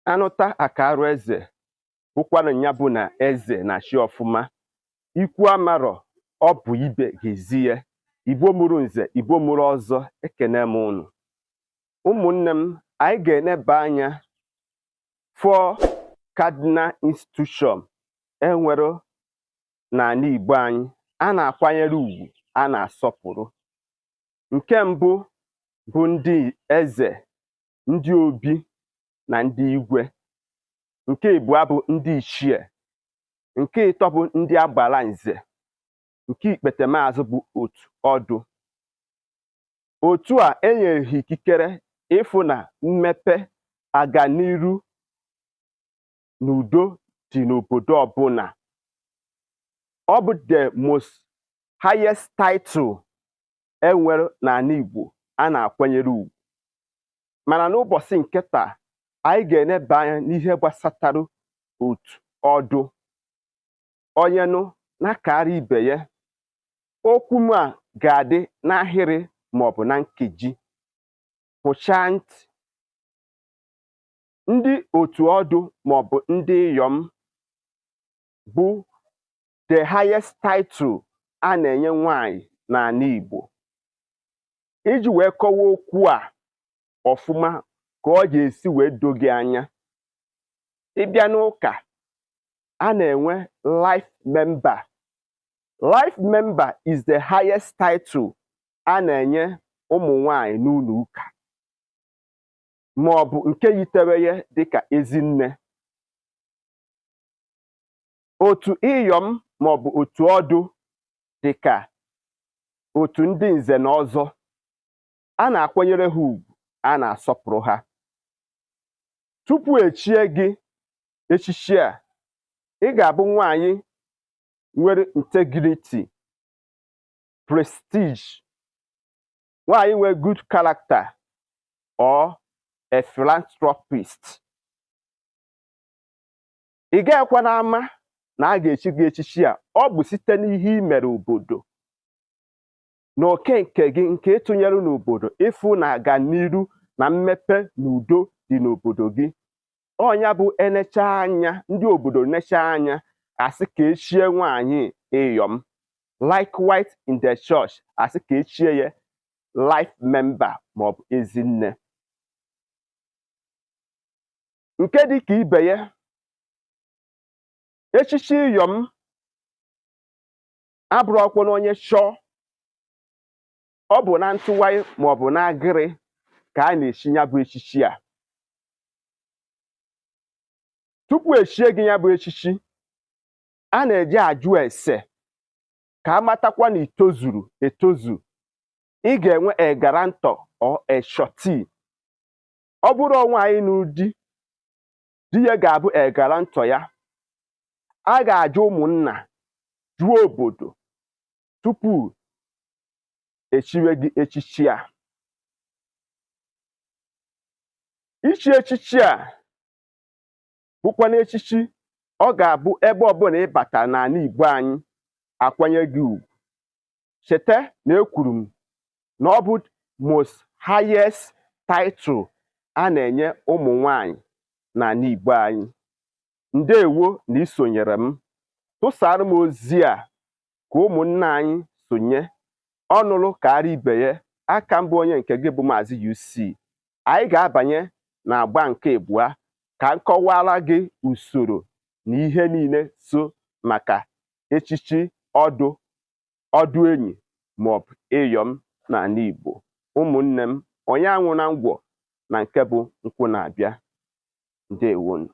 anụta akarụ eze bụkwanụ ya bụ na eze na-achị ọfụma. Ikwu amarọ ọ bụ ibe gezie. Igbo mụrụ nze, Igbo mụrụ ọzọ, ekene m unu. Ụmụnne m, anyị ga-eneba anya four cardinal institution enwere n'ala Igbo anyị a na-akwanyere ugwu, a na-asọpụrụ. Nke mbụ bụ ndị eze, ndị obi na ndị igwe. Nke abụọ bụ ndị ichie. Nke ịtọ bụ ndị agbala nze. Nke ikpetemazụ bụ otu ọdụ. Otu a enyere ha ikikere ịfụ na mmepe, aganiru na udo dị n'obodo ọbụla. Ọ bụ the most highest title enwere n'ala Igbo a na-akwanyere ugwu. Mana n'ụbọchị nke taa, anyị ga-eneba anya n'ihe gbasatara otu ọdụ. Onye nụ na-akara ibe ya. Okwu m a ga-adị n'ahịrị maọbụ na nkeji. Hụchaa ntị. Ndị otu ọdụ maọbụ ndị iyom bụ the highest title a na-enye nwanyị n'ala Igbo. Iji wee kọwaa okwu a ọfụma ka ọ ga-esi wee doo gị anya. Ịbịa n'ụka, a na-enwe life member. Life member is the highest title a na-enye ụmụ nwanyị n'ụlọ ụka, maọbụ nke yitere ya dịka ezinne. Otu iyom maọbụ otu ọdụ dịka otu ndị nze na ọzọ. A na-akwanyere ha ugwu, a na-asọpụrụ ha. Tupu echie gị echichi a, ị ga-abụ nwanyị nwere integrity, prestige, nwanyị nwere good character or a philanthropist. Ị gaghịkwa n'ama na a ga-echi gị echichi a. Ọ bụ site n'ihe i mere obodo na oke nke gị nke ịtụnyere n'obodo, ịfụ na aganiru na mmepe na udo dị n'obodo gị. Ọnya bụ enecha anya, ndị obodo necha anya, asị ka echie nwanyị iyom. Likewise in the church, asị ka echie ya life member maọbụ ezinne. Nke dị ka ibe ya, echichi iyom abụrụkwa na onye chọọ. Ọ bụ na ntụwanyị maọbụ na agịrị ka a na-echi ya bụ echichi a. Tupu echie gị ya bụ echichi, a na-eje ajụ ese ka amatakwa na itozuru etozu. Ị ga-enwe a guarantor or a surety. Ọ bụrụ nwanyị n'ụdị, di ya ga-abụ a guarantor ya. A ga-ajụ ụmụnna, jụọ obodo tupu echiwe gị echichi a. Ichi echichi a bụkwa n'echichi ọ ga-abụ ebe ọbụla ịbata n'ala Igbo anyị akwanye gị ugwu. Cheta na ekwuru m na ọ bụ most highest title a na-enye ụmụ nwanyị n'ala Igbo anyị. Ndewo na isonyere m. Tụsara m ozi a ka ụmụnne anyị sonye. Ọnụlụ kara ibe ya. Aka mbụ onye nke gị bụ Maazị UC. Anyị ga-abanye n'agba nke abụọ ka nkọwara gị usoro na ihe niile so maka echichi ọdụ enyi maọbụ iyom n'ala Igbo. Ụmụnne m, onye anwụ na ngwọ na nke bụ nkwụ na-abịa. Ndewonu.